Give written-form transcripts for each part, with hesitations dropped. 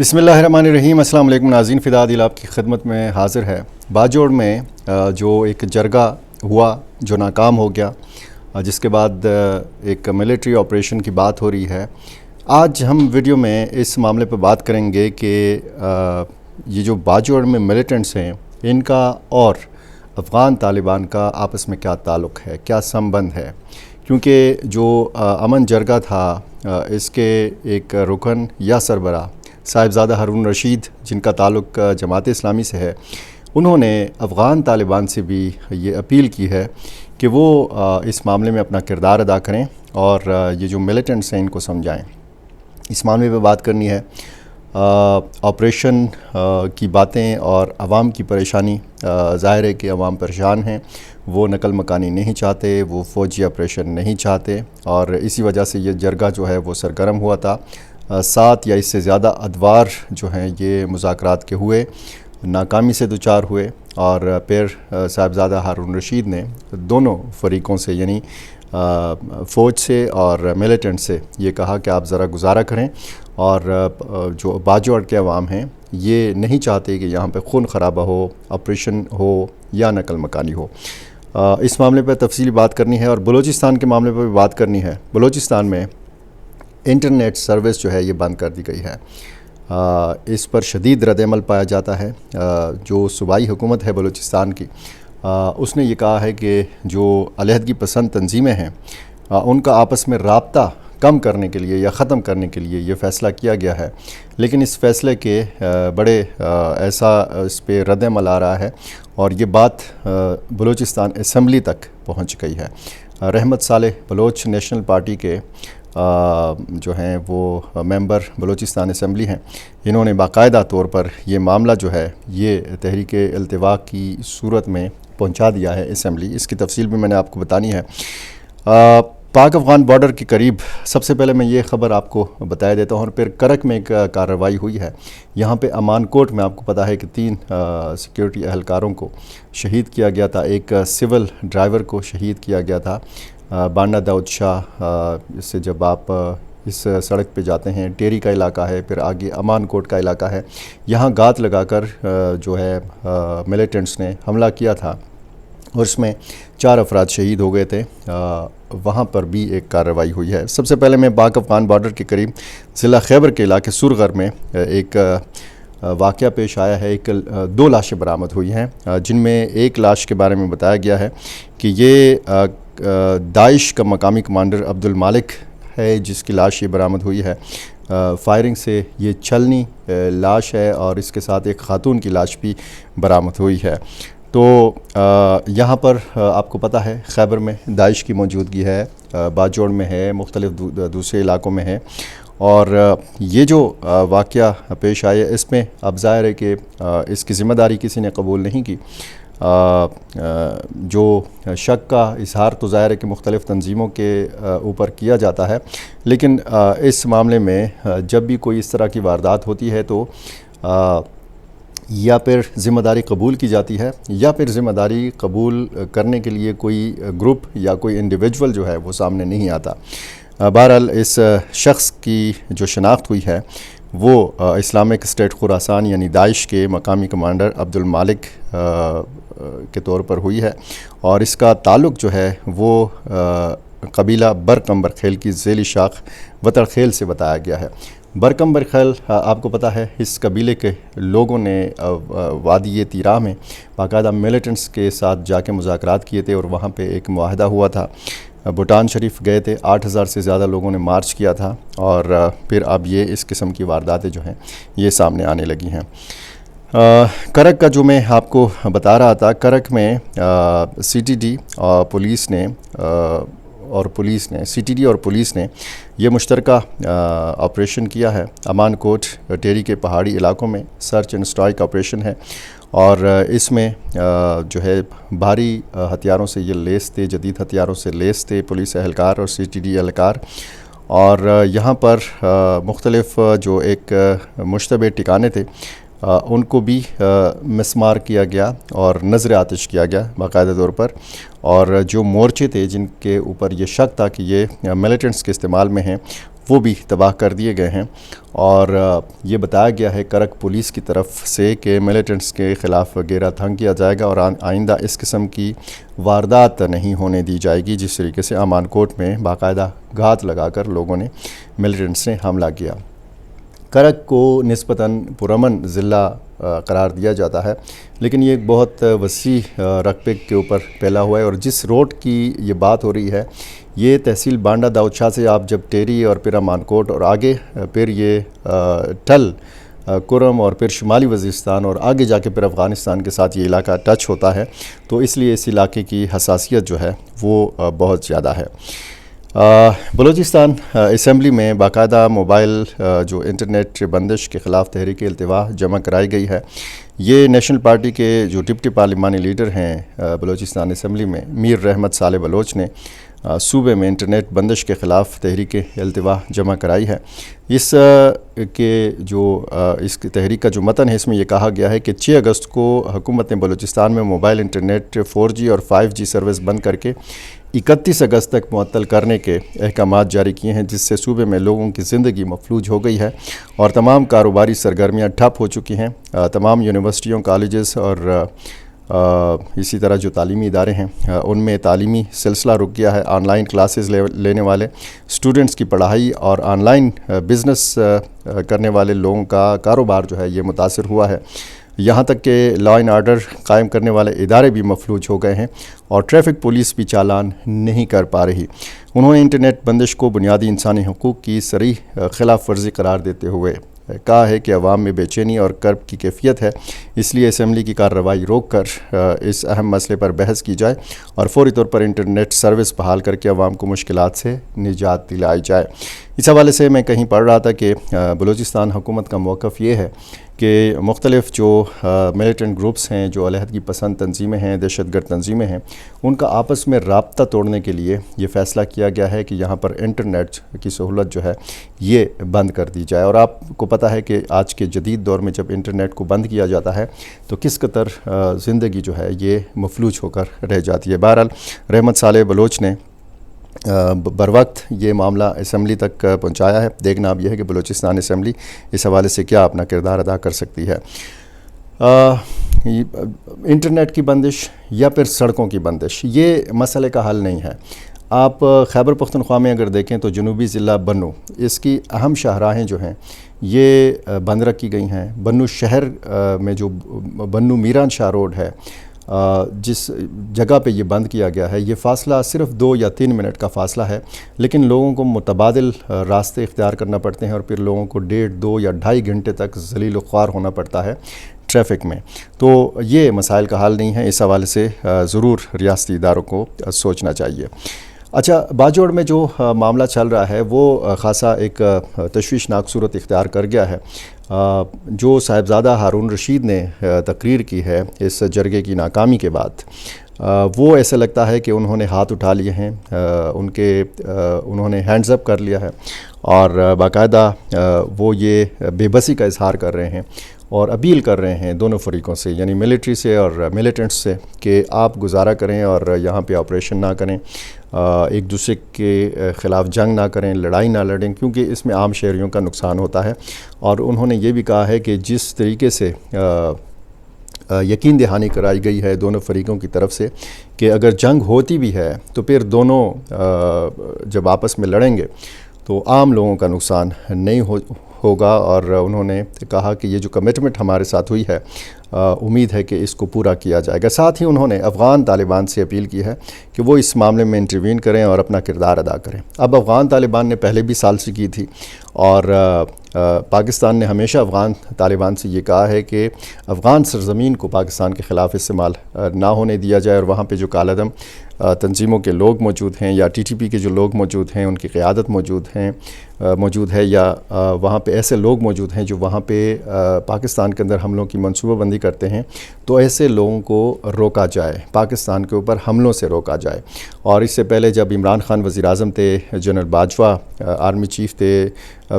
بسم اللہ الرحمن الرحیم۔ السلام علیکم ناظرین، فدا دل آپ کی خدمت میں حاضر ہے۔ باجوڑ میں جو ایک جرگہ ہوا جو ناکام ہو گیا، جس کے بعد ایک ملٹری آپریشن کی بات ہو رہی ہے۔ آج ہم ویڈیو میں اس معاملے پہ بات کریں گے کہ یہ جو باجوڑ میں ملیٹنٹس ہیں، ان کا اور افغان طالبان کا آپس میں کیا تعلق ہے، کیا سمبند ہے، کیونکہ جو امن جرگہ تھا اس کے ایک رکن یا سربراہ صاحبزادہ ہارون رشید، جن کا تعلق جماعت اسلامی سے ہے، انہوں نے افغان طالبان سے بھی یہ اپیل کی ہے کہ وہ اس معاملے میں اپنا کردار ادا کریں اور یہ جو ملیٹنٹس ہیں ان کو سمجھائیں۔ اس معاملے پہ بات کرنی ہے۔ آپریشن کی باتیں اور عوام کی پریشانی، ظاہر ہے کہ عوام پریشان ہیں، وہ نقل مکانی نہیں چاہتے، وہ فوجی آپریشن نہیں چاہتے، اور اسی وجہ سے یہ جرگہ جو ہے وہ سرگرم ہوا تھا۔ 7 یا اس سے زیادہ ادوار جو ہیں یہ مذاکرات کے ہوئے، ناکامی سے دوچار ہوئے، اور پھر صاحبزادہ ہارون رشید نے دونوں فریقوں سے، یعنی فوج سے اور ملیٹنٹ سے، یہ کہا کہ آپ ذرا گزارا کریں، اور جو باجوڑ کے عوام ہیں یہ نہیں چاہتے کہ یہاں پہ خون خرابہ ہو، آپریشن ہو یا نقل مکانی ہو۔ اس معاملے پہ تفصیلی بات کرنی ہے، اور بلوچستان کے معاملے پہ بھی بات کرنی ہے۔ بلوچستان میں انٹرنیٹ سروس جو ہے یہ بند کر دی گئی ہے۔ اس پر شدید رد عمل پایا جاتا ہے۔ جو صوبائی حکومت ہے بلوچستان کی، اس نے یہ کہا ہے کہ جو علیحدگی پسند تنظیمیں ہیں ان کا آپس میں رابطہ کم کرنے کے لیے یا ختم کرنے کے لیے یہ فیصلہ کیا گیا ہے، لیکن اس فیصلے کے بڑے ایسا اس پہ رد عمل آ رہا ہے، اور یہ بات بلوچستان اسمبلی تک پہنچ گئی ہے۔ رحمت صالح بلوچ نیشنل پارٹی کے جو ہیں وہ ممبر بلوچستان اسمبلی ہیں، انہوں نے باقاعدہ طور پر یہ معاملہ جو ہے یہ تحریک التوا کی صورت میں پہنچا دیا ہے اسمبلی۔ اس کی تفصیل بھی میں نے آپ کو بتانی ہے۔ پاک افغان بارڈر کے قریب سب سے پہلے میں یہ خبر آپ کو بتایا دیتا ہوں، اور پھر کرک میں ایک کارروائی ہوئی ہے۔ یہاں پہ امان کوٹ میں آپ کو پتہ ہے کہ 3 سیکیورٹی اہلکاروں کو شہید کیا گیا تھا، ایک سول ڈرائیور کو شہید کیا گیا تھا۔ بانڈا داؤد شاہ سے جب آپ اس سڑک پہ جاتے ہیں، ٹیری کا علاقہ ہے، پھر آگے امان کوٹ کا علاقہ ہے، یہاں گات لگا کر جو ہے ملیٹنٹس نے حملہ کیا تھا، اور اس میں 4 افراد شہید ہو گئے تھے۔ وہاں پر بھی ایک کارروائی ہوئی ہے۔ سب سے پہلے میں پاک افغان بارڈر کے قریب ضلع خیبر کے علاقے سرغر میں ایک واقعہ پیش آیا ہے۔ 2 لاشیں برآمد ہوئی ہیں، جن میں ایک لاش کے بارے میں بتایا گیا ہے کہ یہ داعش کا مقامی کمانڈر عبد المالک ہے، جس کی لاش یہ برآمد ہوئی ہے۔ فائرنگ سے یہ چھلنی لاش ہے، اور اس کے ساتھ ایک خاتون کی لاش بھی برآمد ہوئی ہے۔ تو یہاں پر آپ کو پتہ ہے خیبر میں داعش کی موجودگی ہے، باجوڑ میں ہے، مختلف دوسرے علاقوں میں ہے، اور یہ جو واقعہ پیش آیا اس میں اب ظاہر ہے کہ اس کی ذمہ داری کسی نے قبول نہیں کی۔ جو شک کا اظہار تو ظاہر ہے کہ مختلف تنظیموں کے اوپر کیا جاتا ہے، لیکن اس معاملے میں جب بھی کوئی اس طرح کی واردات ہوتی ہے تو یا پھر ذمہ داری قبول کی جاتی ہے، یا پھر ذمہ داری قبول کرنے کے لیے کوئی گروپ یا کوئی انڈیویجول جو ہے وہ سامنے نہیں آتا۔ بہرحال اس شخص کی جو شناخت ہوئی ہے وہ اسلامک اسٹیٹ خراسان یعنی داعش کے مقامی کمانڈر عبد المالک کے طور پر ہوئی ہے، اور اس کا تعلق جو ہے وہ قبیلہ برکمبر خیل کی ذیلی شاخ وتر خیل سے بتایا گیا ہے۔ برکمبر خیل آپ کو پتہ ہے اس قبیلے کے لوگوں نے وادی تیراہ میں باقاعدہ ملیٹنٹس کے ساتھ جا کے مذاکرات کیے تھے، اور وہاں پہ ایک معاہدہ ہوا تھا۔ بھوٹان شریف گئے تھے، 8000 سے زیادہ لوگوں نے مارچ کیا تھا، اور پھر اب یہ اس قسم کی وارداتیں جو ہیں یہ سامنے آنے لگی ہیں۔ کرک کا جو میں آپ کو بتا رہا تھا، کرک میں سی ٹی ڈی اور پولیس نے یہ مشترکہ آپریشن کیا ہے۔ امان کوٹ ٹیری کے پہاڑی علاقوں میں سرچ اینڈ اسٹرائک آپریشن ہے، اور اس میں جو ہے بھاری ہتھیاروں سے یہ لیس تھے، جدید ہتھیاروں سے لیس تھے پولیس اہلکار اور سی ٹی ڈی اہلکار، اور یہاں پر مختلف جو ایک مشتبہ ٹھکانے تھے ان کو بھی مسمار کیا گیا اور نظر آتش کیا گیا باقاعدہ طور پر، اور جو مورچے تھے جن کے اوپر یہ شک تھا کہ یہ ملیٹنٹس کے استعمال میں ہیں وہ بھی تباہ کر دیے گئے ہیں، اور یہ بتایا گیا ہے کرک پولیس کی طرف سے کہ ملیٹنٹس کے خلاف گھیرا تنگ کیا جائے گا اور آئندہ اس قسم کی واردات نہیں ہونے دی جائے گی، جس طریقے سے امان کوٹ میں باقاعدہ گھات لگا کر لوگوں نے ملیٹنٹس نے حملہ کیا۔ کرک کو نسبتاً پرامن ضلع قرار دیا جاتا ہے، لیکن یہ ایک بہت وسیع رقبے کے اوپر پھیلا ہوا ہے، اور جس روڈ کی یہ بات ہو رہی ہے یہ تحصیل بانڈا داؤد شاہ سے آپ جب ٹیری اور پھر امان کوٹ اور آگے پھر یہ ٹل کرم اور پھر شمالی وزیرستان اور آگے جا کے پھر افغانستان کے ساتھ یہ علاقہ ٹچ ہوتا ہے، تو اس لیے اس علاقے کی حساسیت جو ہے وہ بہت زیادہ ہے۔ بلوچستان اسمبلی میں باقاعدہ موبائل جو انٹرنیٹ بندش کے خلاف تحریک التوا جمع کرائی گئی ہے۔ یہ نیشنل پارٹی کے جو ڈپٹی پارلیمانی لیڈر ہیں بلوچستان اسمبلی میں میر رحمت صالح بلوچ نے صوبے میں انٹرنیٹ بندش کے خلاف تحریک التوا جمع کرائی ہے۔ اس کی تحریک کا جو متن ہے اس میں یہ کہا گیا ہے کہ 6 اگست کو حکومت نے بلوچستان میں موبائل انٹرنیٹ 4G اور 5G سروس بند کر کے 31 اگست تک معطل کرنے کے احکامات جاری کیے ہیں، جس سے صوبے میں لوگوں کی زندگی مفلوج ہو گئی ہے اور تمام کاروباری سرگرمیاں ٹھپ ہو چکی ہیں۔ تمام یونیورسٹیوں، کالجز اور اسی طرح جو تعلیمی ادارے ہیں ان میں تعلیمی سلسلہ رک گیا ہے۔ آن لائن کلاسز لینے والے اسٹوڈنٹس کی پڑھائی اور آن لائن بزنس کرنے والے لوگوں کا کاروبار جو ہے یہ متاثر ہوا ہے، یہاں تک کہ لا اینڈ آرڈر قائم کرنے والے ادارے بھی مفلوج ہو گئے ہیں اور ٹریفک پولیس بھی چالان نہیں کر پا رہی۔ انہوں نے انٹرنیٹ بندش کو بنیادی انسانی حقوق کی صریح خلاف ورزی قرار دیتے ہوئے کہا ہے کہ عوام میں بے چینی اور کرب کی کیفیت ہے، اس لیے اسمبلی کی کارروائی روک کر اس اہم مسئلے پر بحث کی جائے اور فوری طور پر انٹرنیٹ سروس بحال کر کے عوام کو مشکلات سے نجات دلائی جائے۔ اس حوالے سے میں کہیں پڑھ رہا تھا کہ بلوچستان حکومت کا موقف یہ ہے کہ مختلف جو ملیٹنٹ گروپس ہیں، جو علیحدگی پسند تنظیمیں ہیں، دہشت گرد تنظیمیں ہیں، ان کا آپس میں رابطہ توڑنے کے لیے یہ فیصلہ کیا گیا ہے کہ یہاں پر انٹرنیٹ کی سہولت جو ہے یہ بند کر دی جائے، اور آپ کو پتہ ہے کہ آج کے جدید دور میں جب انٹرنیٹ کو بند کیا جاتا ہے تو کس قدر زندگی جو ہے یہ مفلوج ہو کر رہ جاتی ہے۔ بہرحال رحمت صالح بلوچ نے بر وقت یہ معاملہ اسمبلی تک پہنچایا ہے۔ دیکھنا اب یہ ہے کہ بلوچستان اسمبلی اس حوالے سے کیا اپنا کردار ادا کر سکتی ہے۔ انٹرنیٹ کی بندش یا پھر سڑکوں کی بندش یہ مسئلے کا حل نہیں ہے۔ آپ خیبر پختونخوا میں اگر دیکھیں تو جنوبی ضلع بنو، اس کی اہم شاہراہیں جو ہیں یہ بند رکھی گئی ہیں۔ بنو شہر میں جو بنو میران شاہ روڈ ہے، جس جگہ پہ یہ بند کیا گیا ہے، یہ فاصلہ صرف 2 یا 3 منٹ کا فاصلہ ہے، لیکن لوگوں کو متبادل راستے اختیار کرنا پڑتے ہیں اور پھر لوگوں کو 1.5، 2 یا 2.5 گھنٹے تک ذلیل و خوار ہونا پڑتا ہے ٹریفک میں۔ تو یہ مسائل کا حل نہیں ہے، اس حوالے سے ضرور ریاستی اداروں کو سوچنا چاہیے۔ اچھا، باجوڑ میں جو معاملہ چل رہا ہے وہ خاصا ایک تشویشناک صورت اختیار کر گیا ہے۔ جو صاحبزادہ ہارون رشید نے تقریر کی ہے اس جرگے کی ناکامی کے بعد، وہ ایسا لگتا ہے کہ انہوں نے ہاتھ اٹھا لیے ہیں، انہوں نے ہینڈز اپ کر لیا ہے اور باقاعدہ وہ یہ بے بسی کا اظہار کر رہے ہیں اور اپیل کر رہے ہیں دونوں فریقوں سے، یعنی ملٹری سے اور ملیٹنٹس سے، کہ آپ گزارا کریں اور یہاں پہ آپریشن نہ کریں، ایک دوسرے کے خلاف جنگ نہ کریں، لڑائی نہ لڑیں، کیونکہ اس میں عام شہریوں کا نقصان ہوتا ہے۔ اور انہوں نے یہ بھی کہا ہے کہ جس طریقے سے یقین دہانی کرائی گئی ہے دونوں فریقوں کی طرف سے کہ اگر جنگ ہوتی بھی ہے تو پھر دونوں جب آپس میں لڑیں گے تو عام لوگوں کا نقصان نہیں ہوگا، اور انہوں نے کہا کہ یہ جو کمٹمنٹ ہمارے ساتھ ہوئی ہے امید ہے کہ اس کو پورا کیا جائے گا۔ ساتھ ہی انہوں نے افغان طالبان سے اپیل کی ہے کہ وہ اس معاملے میں انٹروین کریں اور اپنا کردار ادا کریں۔ اب افغان طالبان نے پہلے بھی ثالثی کی تھی اور پاکستان نے ہمیشہ افغان طالبان سے یہ کہا ہے کہ افغان سرزمین کو پاکستان کے خلاف استعمال نہ ہونے دیا جائے، اور وہاں پہ جو کالعدم تنظیموں کے لوگ موجود ہیں یا ٹی ٹی پی کے جو لوگ موجود ہیں، ان کی قیادت موجود ہے یا وہاں پہ ایسے لوگ موجود ہیں جو وہاں پہ پاکستان کے اندر حملوں کی منصوبہ بندی کرتے ہیں، تو ایسے لوگوں کو روکا جائے، پاکستان کے اوپر حملوں سے روکا جائے۔ اور اس سے پہلے جب عمران خان وزیر اعظم تھے، جنرل باجوہ آرمی چیف تھے،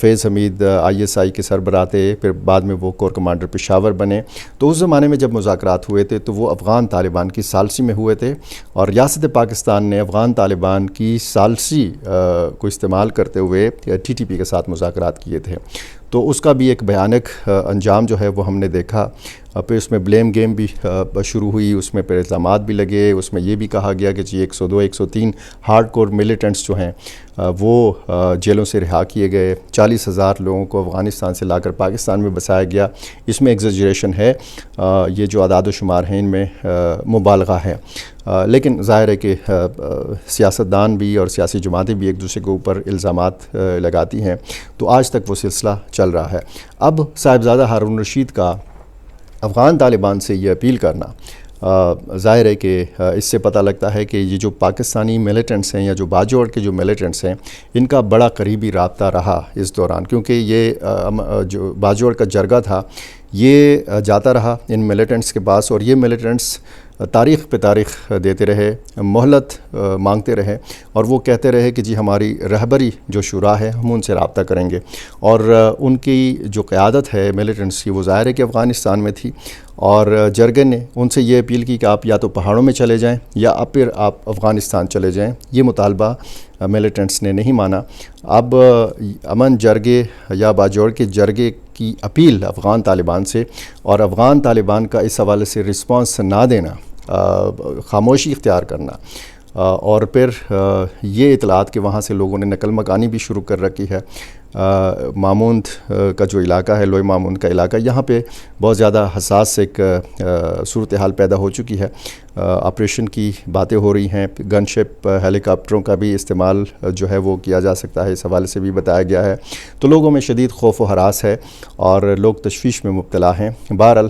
فیض حمید ISI کے سربراہ تھے، پھر بعد میں وہ کور کمانڈر پشاور بنے. تو اس زمانے میں جب مذاکرات ہوئے تھے تو وہ افغان طالبان کی ثالثی میں ہوئے تھے، اور ریاست پاکستان نے افغان طالبان کی ثالثی کو استعمال کرتے ہوئے TTP کے ساتھ مذاکرات کیے تھے. تو اس کا بھی ایک بھیانک انجام جو ہے وہ ہم نے دیکھا. پھر اس میں بلیم گیم بھی شروع ہوئی، اس میں پھر الزامات بھی لگے. اس میں یہ بھی کہا گیا کہ جی 102 103 ہارڈ کور ملیٹنٹس جو ہیں وہ جیلوں سے رہا کیے گئے. 40,000 لوگوں کو افغانستان سے لا کر پاکستان میں بسایا گیا. اس میں ایگزیجریشن ہے، یہ جو اعداد و شمار ہیں ان میں مبالغہ ہے. لیکن ظاہر ہے کہ سیاستدان بھی اور سیاسی جماعتیں بھی ایک دوسرے کے اوپر الزامات لگاتی ہیں. تو آج تک وہ سلسلہ چل رہا ہے. اب صاحبزادہ ہارون رشید کا افغان طالبان سے یہ اپیل کرنا، ظاہر ہے کہ اس سے پتہ لگتا ہے کہ یہ جو پاکستانی ملیٹنٹس ہیں یا جو باجوڑ کے جو ملیٹنٹس ہیں ان کا بڑا قریبی رابطہ رہا اس دوران، کیونکہ یہ جو باجوڑ کا جرگہ تھا یہ جاتا رہا ان ملیٹنٹس کے پاس، اور یہ ملیٹنٹس تاریخ پہ تاریخ دیتے رہے، مہلت مانگتے رہے، اور وہ کہتے رہے کہ جی ہماری رہبری جو شورا ہے ہم ان سے رابطہ کریں گے. اور ان کی جو قیادت ہے ملیٹنٹس کی وہ ظاہر ہے کہ افغانستان میں تھی، اور جرگے نے ان سے یہ اپیل کی کہ آپ یا تو پہاڑوں میں چلے جائیں یا پھر آپ افغانستان چلے جائیں. یہ مطالبہ ملیٹنٹس نے نہیں مانا. اب امن جرگے یا باجوڑ کے جرگے کی اپیل افغان طالبان سے، اور افغان طالبان کا اس حوالے سے رسپانس نہ دینا، خاموشی اختیار کرنا، اور پھر یہ اطلاعات کہ وہاں سے لوگوں نے نقل مکانی بھی شروع کر رکھی ہے. ماموند کا جو علاقہ ہے، لوئے ماموند کا علاقہ، یہاں پہ بہت زیادہ حساس ایک صورتحال پیدا ہو چکی ہے. آپریشن کی باتیں ہو رہی ہیں، گن شپ ہیلی کاپٹروں کا بھی استعمال جو ہے وہ کیا جا سکتا ہے، اس حوالے سے بھی بتایا گیا ہے. تو لوگوں میں شدید خوف و ہراس ہے اور لوگ تشویش میں مبتلا ہیں. بہرحال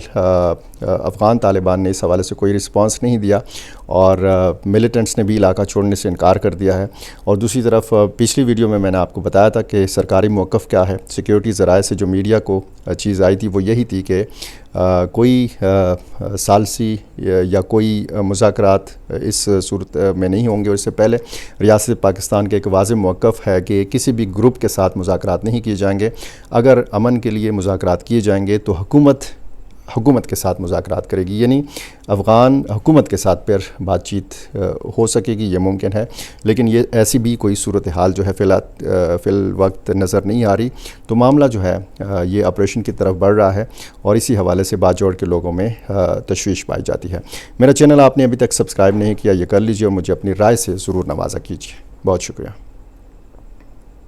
افغان طالبان نے اس حوالے سے کوئی رسپانس نہیں دیا، اور ملیٹنٹس نے بھی علاقہ چھوڑنے سے انکار کر دیا ہے. اور دوسری طرف پچھلی ویڈیو میں نے آپ کو بتایا تھا کہ سرکاری موقف کیا ہے. سیکیورٹی ذرائع سے جو میڈیا کو چیز آئی تھی وہ یہی تھی کہ کوئی ثالثی یا کوئی مذاکرات اس صورت میں نہیں ہوں گے. اور اس سے پہلے ریاست پاکستان کے ایک واضح موقف ہے کہ کسی بھی گروپ کے ساتھ مذاکرات نہیں کیے جائیں گے. اگر امن کے لیے مذاکرات کیے جائیں گے تو حکومت کے ساتھ مذاکرات کرے گی، یعنی افغان حکومت کے ساتھ پھر بات چیت ہو سکے گی، یہ ممکن ہے. لیکن یہ ایسی بھی کوئی صورتحال جو ہے فی الوقت نظر نہیں آ رہی. تو معاملہ جو ہے یہ آپریشن کی طرف بڑھ رہا ہے، اور اسی حوالے سے باجوڑ کے لوگوں میں تشویش پائی جاتی ہے. میرا چینل آپ نے ابھی تک سبسکرائب نہیں کیا، یہ کر لیجیے، اور مجھے اپنی رائے سے ضرور نوازا کیجیے. بہت شکریہ.